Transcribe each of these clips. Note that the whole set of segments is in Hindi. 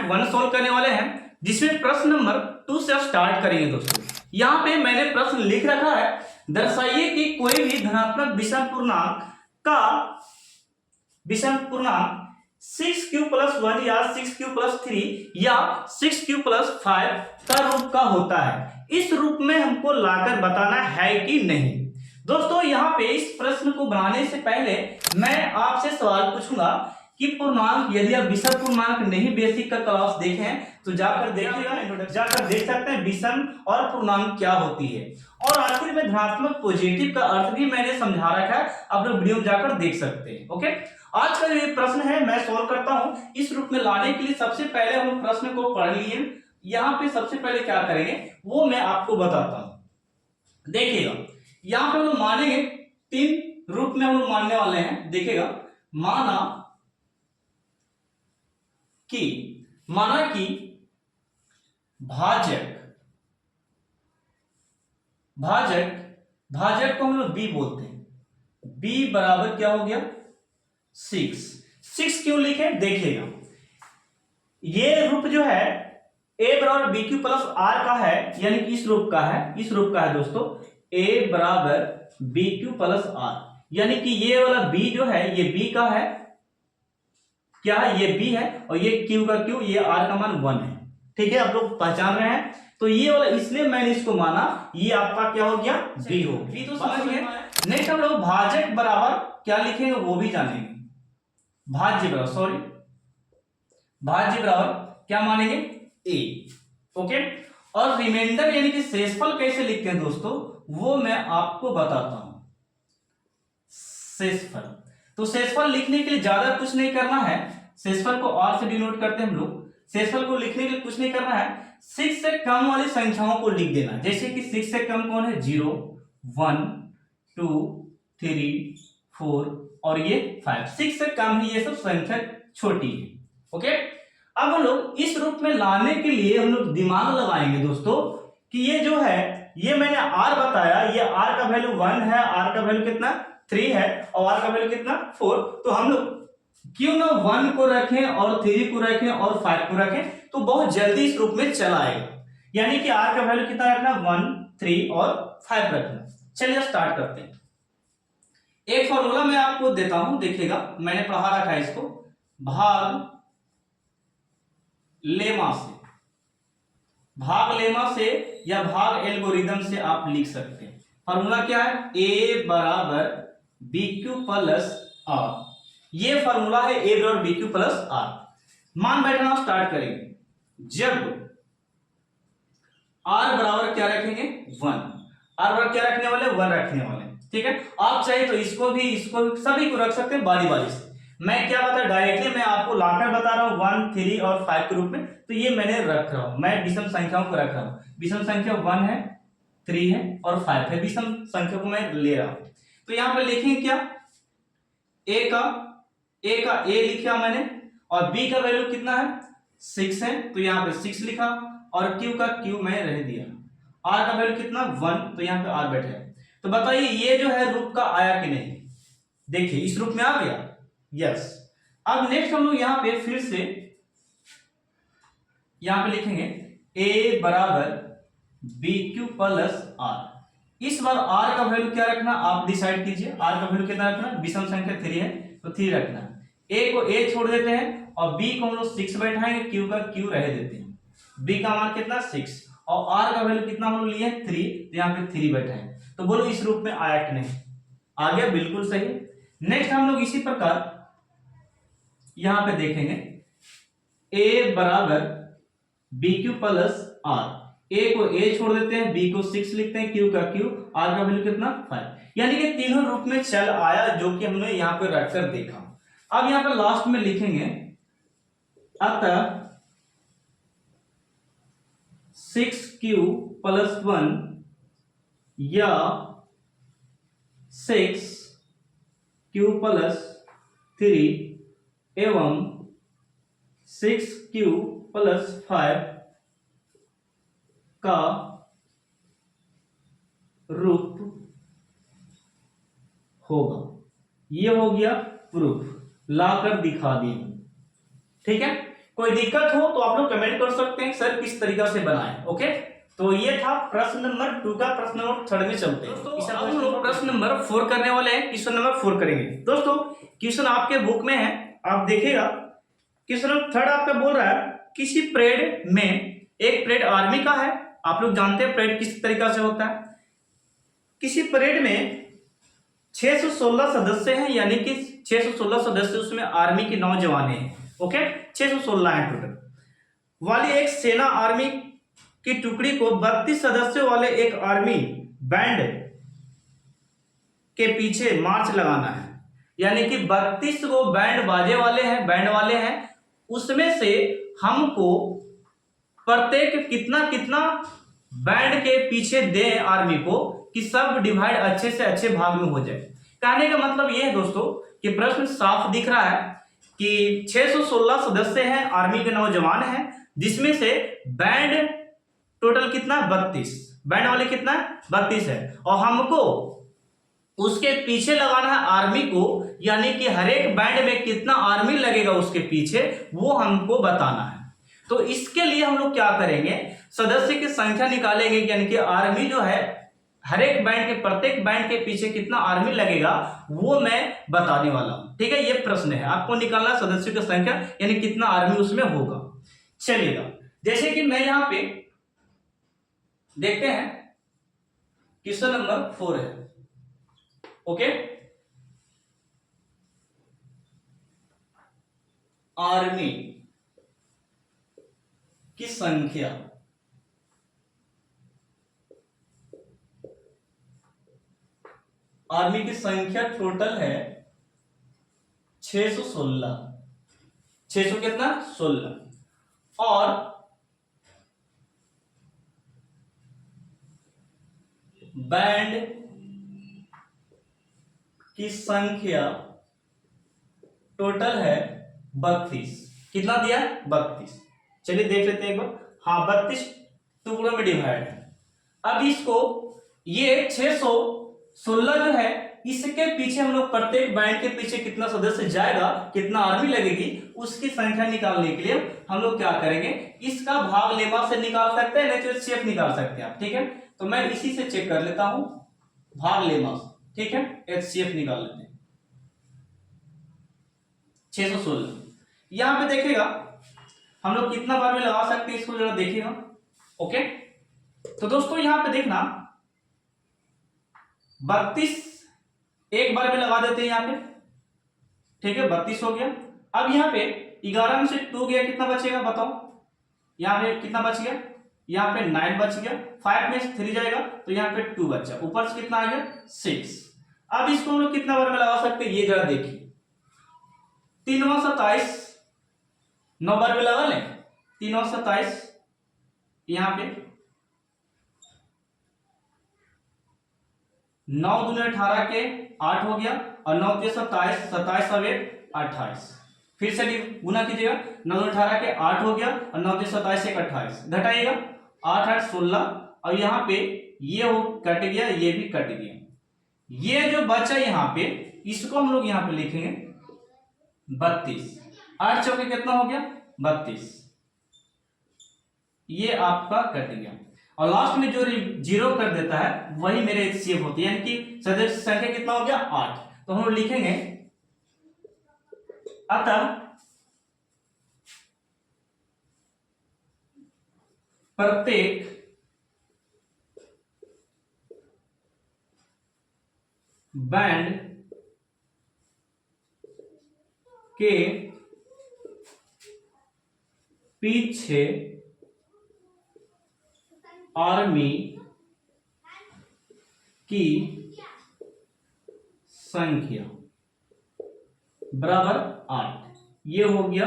पार्ट 1 सोल्व करने वाले हैं, जिसमें प्रश्न नंबर 2 से स्टार्ट करेंगे दोस्तों। यहाँ पे मैंने प्रश्न लिख रखा है, दर्शाइए कि कोई भी धनात्मक विषम पूर्णांक का विषम पूर्णांक 6q+1 या 6q+3 या 6q+5 का रूप का होता है। इस रूप में हमको लाकर बताना है कि नहीं। दोस्तों यहाँ पे इस प्रश्न को बनाने से पहले मैं आपसे सवाल पूछूंगा कि पूर्णांक, यदि आप विषम पूर्णांक नहीं बेसिक का क्लास देखें तो जाकर देखिएगा, जाकर देख सकते हैं विषम और पूर्णांक क्या होती है। और आखिर में धनात्मक पॉजिटिव का अर्थ भी मैंने समझा रखा है, आप लोग वीडियो में जाकर देख सकते हैं। ओके, आज का जो प्रश्न है मैं सोल्व करता हूं। इस रूप में लाने के लिए सबसे पहले हम प्रश्न को पढ़ लिए। यहाँ पे सबसे पहले क्या करेंगे वो मैं आपको बताता हूं। देखिएगा यहाँ पे हम लोग मानेंगे, 3 रूप में हम लोग मानने वाले हैं। देखिएगा, माना कि भाजक को हम लोग बी बोलते हैं। बी बराबर क्या हो गया 6 क्यों लिखे, देखिएगा ये रूप जो है a बराबर बी क्यू प्लस आर का है, यानी कि इस रूप का है दोस्तों, a बराबर बी क्यू प्लस आर, यानी कि ये वाला b जो है ये b का है, क्या है ये b है, और ये q का q, ये r का मान 1 है। ठीक है, आप लोग पहचान रहे हैं। तो ये वाला इसलिए मैंने इसको माना, ये आपका क्या हो गया b हो गया। तो समझिए, नेक्स्ट हम लोग भाजक बराबर क्या लिखेंगे वो भी जानेंगे। भाज्य बराबर क्या मानेंगे a। ओके, और रिमाइंडर यानी कि शेषफल कैसे लिखते हैं दोस्तों वो मैं आपको बताता हूं। शेषफल, तो शेषफल लिखने के लिए ज्यादा कुछ नहीं करना है। शेषफल को r से डिनोट करते हैं हम लोग। शेषफल को लिखने के लिए कुछ नहीं करना है, 6 से कम वाली संख्याओं को लिख देना। जैसे कि 6 से कम कौन है, 0, 1, 2, 3, 4 और ये 5। 6 से कम ही ये सब संख्या छोटी है। ओके, अब हम लोग इस रूप में लाने के लिए हम लोग दिमाग लगाएंगे दोस्तों कि ये जो है, ये मैंने r बताया, ये r का वैल्यू 1 है, r का वैल्यू कितना 3 है, और r का वैल्यू कितना 4। तो हम लोग क्यों ना 1 को रखें और 3 को रखें और 5 को रखें, तो बहुत जल्दी इस रूप में चला आएगा। यानी कि r का वैल्यू कितना रखना, 1, 3 और 5 रखना। चलिए स्टार्ट करते हैं। एक फॉर्मूला मैं आपको देता हूं, देखिएगा मैंने पढ़ा रखा है इसको, भाग लेमा से या भाग एल्गोरिदम से आप लिख सकते हैं। फॉर्मूला क्या है, a बराबर बी क्यू प्लस आर। ये फॉर्मूला है a बराबर बी क्यू प्लस आर। मान बैठना स्टार्ट करेंगे, जब r बराबर क्या रखेंगे 1। r बराबर क्या रखने वाले, 1 रखने वाले। ठीक है, आप चाहे तो इसको भी सभी को रख सकते हैं बारी बारी से। मैं क्या बता डायरेक्टली मैं आपको लाकर बता रहा हूं 1, 3 और 5 के रूप में, तो ये मैंने रख रहा हूं, मैं विषम संख्याओं को रख रहा हूं। विषम संख्या 1 है, 3 है और 5 है, विषम संख्या को मैं ले रहा हूं। तो यहां पर लिखेंगे क्या, a का a लिखा मैंने, और b का वैल्यू कितना है 6 है, तो यहां पे 6 लिखा, और q का q मैं रह दिया। r का वैल्यू कितना 1, तो यहां पे r बैठा है। तो बताइए ये जो है रूप का आया कि नहीं, देखिए इस रूप में आ गया, यस। अब नेक्स्ट हम लोग यहां पे फिर से यहां पे लिखेंगे a बराबर बी क्यू प्लस आर। इस बार r का वैल्यू क्या रखना आप डिसाइड कीजिए। r का वैल्यू कितना रखना, विषम संख्या 3 है तो 3 रखना। a को a छोड़ देते हैं और b को हम लोग 6 बैठाएंगे, q का q रह देते हैं। b का मान कितना 6 और r का वैल्यू कितना हम लोग लिए 3, तो यहाँ पे 3 बैठाएंगे। तो बोलो इस रूप में आया कि नहीं, आ गया, बिल्कुल सही। नेक्स्ट हम लोग इसी प्रकार यहां पे देखेंगे a बराबर b q plus r. a को a छोड़ देते हैं, b को 6 लिखते हैं, q का q, r का वैल्यू कितना 5। यानी कि तीनों रूप में चल आया, जो कि हमने यहां पे रखकर देखा। अब यहां पे लास्ट में लिखेंगे, अतः 6q प्लस 1 या 6q प्लस 3 एवं 6q प्लस 5 का रूप होगा। ये हो गया प्रूफ, लाकर दिखा दिए। ठीक है, कोई दिक्कत हो तो आप लोग कमेंट कर सकते हैं सर किस तरीका से बनाएं। ओके, तो ये था प्रश्न नंबर 2 का। प्रश्न नंबर 3 में चलते हैं। दोस्तों अब हम लोग प्रश्न नंबर 4 करने वाले हैं। क्वेश्चन नंबर 4 करेंगे। दोस्तों क्वेश्चन आपके बुक में है, आप देखिएगा। क्वेश्चन नंबर 3 आपका बोल रहा है किसी परेड में, एक परेड आर्मी का है, आप लोग जानते हैं परेड किस तरीका से होता है। किसी परेड में 616 सदस्य हैं, यानी कि 616 सदस्य उसमें आर्मी के नौजवान हैं। ओके, 616 है टोटल वाली एक सेना आर्मी की टुकड़ी को 32 सदस्यों वाले एक आर्मी बैंड के पीछे मार्च लगाना है। यानी कि 32 को बैंड बाजे वाले हैं, बैंड वाले हैं, उसमें से हमको प्रत्येक कितना कितना बैंड के पीछे दें आर्मी को कि सब डिवाइड अच्छे से अच्छे भाग में हो जाए। कहने का मतलब यह है दोस्तों कि प्रश्न साफ दिख रहा है कि 616 सदस्य हैं, आर्मी के नौजवान हैं, जिसमें से बैंड टोटल कितना 32, बैंड वाले कितना 32 है, और हमको उसके पीछे लगाना है आर्मी को, यानी कि हर एक बैंड में कितना आर्मी लगेगा उसके पीछे वो हमको बताना है। तो इसके लिए हम लोग क्या करेंगे, सदस्य की संख्या निकालेंगे, यानी कि आर्मी जो है हर एक बैंड के, प्रत्येक बैंड के पीछे कितना आर्मी लगेगा वो मैं बताने वाला हूं। ठीक है, ये प्रश्न है, आपको निकालना सदस्यों की संख्या, यानी कितना आर्मी उसमें होगा। चलिएगा, जैसे कि मैं यहां पे देखते हैं क्वेश्चन नंबर 4 है। ओके, आर्मी की संख्या टोटल है 616, 600 कितना 16, और बैंड की संख्या टोटल है 32। कितना दिया 32। चलिए देख लेते हैं एक बार। हाँ, 32 टुकड़ों में डिवाइड है। अब इसको ये 616 जो है, इसके पीछे हम लोग प्रत्येक बैंड के पीछे कितना सदस्य जाएगा, कितना आर्मी लगेगी, उसकी संख्या निकालने के लिए हम लोग क्या करेंगे, इसका भाग लेमा से निकाल सकते हैं, नहीं तो एचसीएफ निकाल सकते हैं आप। ठीक है, तो मैं इसी से चेक कर लेता हूं, भाग लेमा से। ठीक है, एचसीएफ निकाल लेते हैं। 616 यहां पे देखिएगा हम लोग कितना बार में लगा सकते हैं, इसको जरा देखिएगा। ओके, तो दोस्तों यहां पे देखना 32 एक बार में लगा देते हैं यहां पे। ठीक है, 32 हो गया। अब यहां पे 11 में से 2 गया, कितना बचेगा बताओ, यहां पे कितना बच गया, यहां पे 9 बच गया, 5 में से 3 जाएगा तो यहां पे 2 बचा, ऊपर से कितना आ गया 6। अब इसको हम लोग कितना बार में लगा सकते हैं, ये जरा देखिए। 3 और 27 9 बार में लगा लें, 3 और 27 यहां पे 9 दूनी 18 के 8 हो गया, और 9 3 27, 27 और 8 28। फिर से गुना कीजिएगा, 9 दूनी 18 के 8 हो गया, और 9 3 27 1 28, घटाइएगा 8 8 16, और यहाँ पे ये हो कट गया, ये भी कट गया। ये जो बचा यहाँ पे, इसको हम लोग यहाँ पे लिखेंगे 32। 8 चौके कितना हो गया 32, ये आपका कट गया, और लास्ट में जो 0 कर देता है वही मेरे एचसीएफ होती है, यानी कि सदस्य संख्या कितना हो गया 8। तो हम लोग लिखेंगे अतः प्रत्येक बैंड के पीछे आर्मी की संख्या बराबर 8। ये हो गया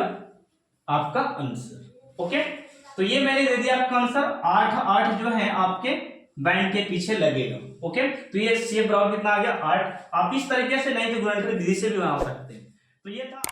आपका आंसर। ओके, तो ये मैंने दे दिया आपका आंसर। 8 8 जो है आपके बैंड के पीछे लगेगा। ओके, तो ये सेफ बराबर कितना आ गया 8। आप इस तरीके से नहीं तो गुणनखंड विधि से भी बना सकते हैं। तो ये था।